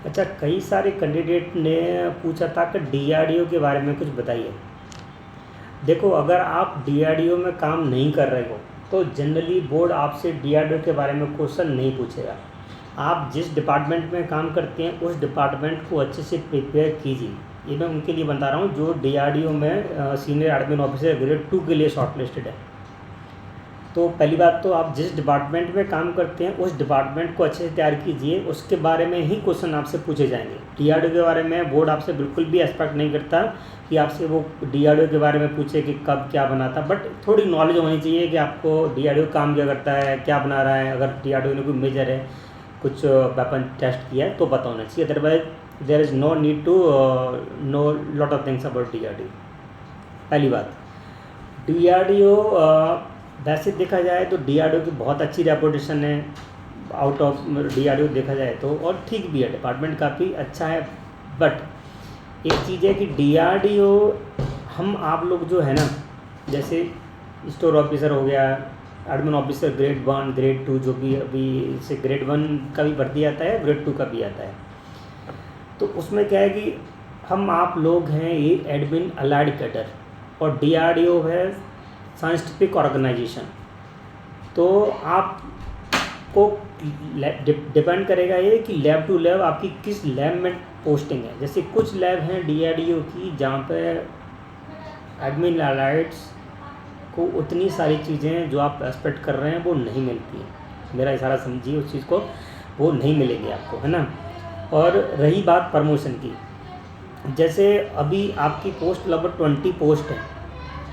अच्छा, कई सारे कैंडिडेट ने पूछा था कि डीआरडीओ के बारे में कुछ बताइए। देखो, अगर आप डीआरडीओ में काम नहीं कर रहे हो तो जनरली बोर्ड आपसे डीआरडीओ के बारे में क्वेश्चन नहीं पूछेगा। आप जिस डिपार्टमेंट में काम करते हैं उस डिपार्टमेंट को अच्छे से प्रिपेयर कीजिए। ये मैं उनके लिए बता रहा हूँ जो डीआरडीओ में सीनियर एडमिन ऑफिसर ग्रेड 2 के लिए शॉर्टलिस्टेड है। तो पहली बात तो आप जिस डिपार्टमेंट में काम करते हैं उस डिपार्टमेंट को अच्छे से तैयार कीजिए, उसके बारे में ही क्वेश्चन आपसे पूछे जाएंगे। डीआरडीओ के बारे में बोर्ड आपसे बिल्कुल भी एक्सपेक्ट नहीं करता कि आपसे वो डीआरडीओ के बारे में पूछे कि कब क्या बना था, बट थोड़ी नॉलेज होनी चाहिए कि आपको डीआरडीओ काम क्या करता है, क्या बना रहा है। अगर डीआरडीओ ने कोई मेजर है, कुछ वेपन टेस्ट किया है तो पता होना चाहिए, otherwise there is no need to know lot of things about DRDO. पहली बात, डीआरडीओ वैसे देखा जाए तो डीआरडीओ की बहुत अच्छी रेपुटेशन है आउट ऑफ डीआरडीओ देखा जाए तो, और ठीक भी है, डिपार्टमेंट काफ़ी अच्छा है। बट एक चीज़ है कि डीआरडीओ हम आप लोग जो है ना, जैसे स्टोर ऑफिसर हो गया, एडमिन ऑफिसर ग्रेड 1 ग्रेड 2, जो भी अभी से ग्रेड 1 का भी भर्ती आता है, ग्रेड 2 का भी आता है। तो उसमें क्या है कि हम आप लोग हैं ये एडमिन अलाइड कैडर, और डीआरडीओ है साइंटिफिक ऑर्गेनाइजेशन। तो आपको डिपेंड करेगा ये कि लैब टू लैब आपकी किस लैब में पोस्टिंग है। जैसे कुछ लैब हैं डीआरडीओ की जहाँ पे एडमिन अलाइड्स को उतनी सारी चीज़ें जो आप एक्सपेक्ट कर रहे हैं वो नहीं मिलती हैं। मेरा इशारा समझिए उस चीज़ को, वो नहीं मिलेगी आपको, है ना। और रही बात प्रमोशन की, जैसे अभी आपकी पोस्ट लगभग 20 पोस्ट है,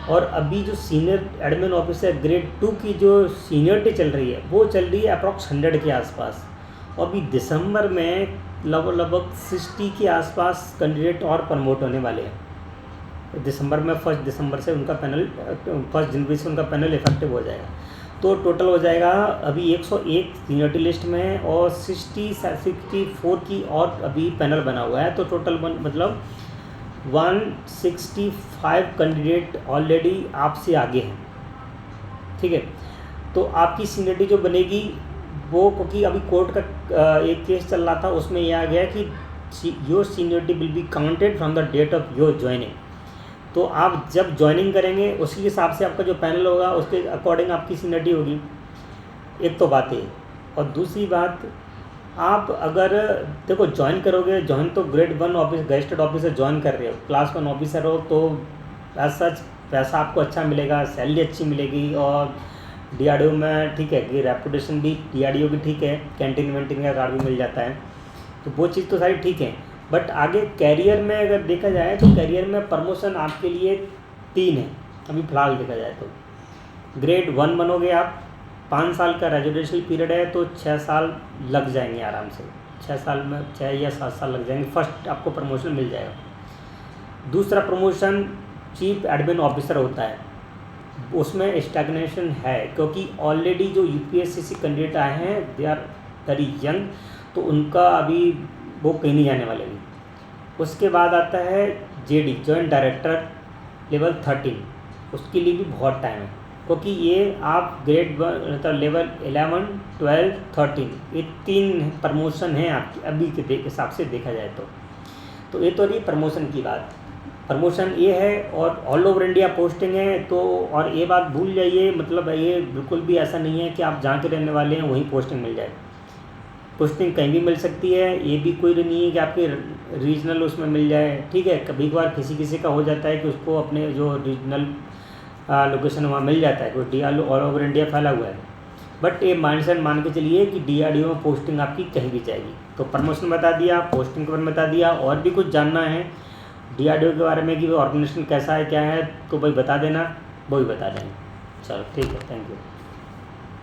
और अभी जो सीनियर एडमिन ऑफिसर ग्रेड 2 की जो सीनियरिटी चल रही है वो चल रही है अप्रॉक्स 100 के आसपास। और अभी दिसंबर में लगभग 60 के आसपास कैंडिडेट और प्रमोट होने वाले हैं। दिसंबर में 1 दिसंबर से उनका पैनल, 1 जनवरी से उनका पैनल इफेक्टिव हो जाएगा। तो टोटल हो जाएगा अभी 101 सीनियरिटी लिस्ट में, और 64 की और अभी पैनल बना हुआ है। तो टोटल मतलब 165 कैंडिडेट ऑलरेडी आपसे आगे हैं, ठीक है। तो आपकी सीनियरिटी जो बनेगी वो, क्योंकि अभी कोर्ट का एक केस चल रहा था, उसमें यह आ गया कि your seniority will be counted from the date of your joining. तो आप जब ज्वाइनिंग करेंगे उसी हिसाब से आपका जो पैनल होगा उसके अकॉर्डिंग आपकी सीनियरिटी होगी। एक तो बात है, और दूसरी बात, आप अगर देखो ज्वाइन करोगे, ज्वाइन तो grade 1 office gazetted officer join कर रहे हो, क्लास 1 ऑफिसर हो, तो एज सच पैसा आपको अच्छा मिलेगा, सैलरी अच्छी मिलेगी। और डीआरडीओ में ठीक है कि रेपुटेशन भी डीआरडीओ की ठीक है, कैंटीन वेंटीन का कार्ड भी मिल जाता है, तो वो चीज़ तो सारी ठीक है। बट आगे कैरियर में अगर देखा जाए तो कैरियर में प्रमोशन आपके लिए 3 है अभी फ़िलहाल देखा जाए तो। ग्रेड 1 बनोगे आप, 5 साल का रेजिडेंशियल पीरियड है, तो 6 साल लग जाएंगे आराम से, 6 साल में 6 या 7 साल लग जाएंगे, फर्स्ट आपको प्रमोशन मिल जाएगा। दूसरा प्रमोशन चीफ एडमिन ऑफिसर होता है, उसमें स्टैग्नेशन है, क्योंकि ऑलरेडी जो यूपीएससी कैंडिडेट आए हैं दे आर वेरी यंग, तो उनका अभी वो कहीं नहीं जाने वाले भी। उसके बाद आता है जेडी जॉइंट डायरेक्टर लेवल 13, उसके लिए भी बहुत टाइम है, क्योंकि ये आप ग्रेड 1 लेवल 11 12 13 ये 3 प्रमोशन हैं आपकी अभी के हिसाब से देखा जाए तो ये तो रही प्रमोशन की बात। प्रमोशन ये है, और ऑल ओवर इंडिया पोस्टिंग है। तो और ये बात भूल जाइए, मतलब ये बिल्कुल भी ऐसा नहीं है कि आप जहाँ के रहने वाले हैं वहीं पोस्टिंग मिल जाए। पोस्टिंग कहीं भी मिल सकती है, ये भी कोई नहीं है कि आपके रीजनल उसमें मिल जाए, ठीक है। कभी कभार किसी का हो जाता है कि उसको अपने जो रीजनल लोकेशन वहाँ मिल जाता है, क्योंकि डीआरडीओ ऑल ओवर इंडिया फैला हुआ है। बट ये माइंडसेट मान के चलिए कि डीआरडीओ में पोस्टिंग आपकी कहीं भी जाएगी। तो प्रमोशन बता दिया, पोस्टिंग के बारे में बता दिया, और भी कुछ जानना है डीआरडीओ के बारे में कि ऑर्गेनाइजेशन कैसा है क्या है, तो भाई बता देना, वो भी बता देंगे। चलो ठीक है, थैंक यू।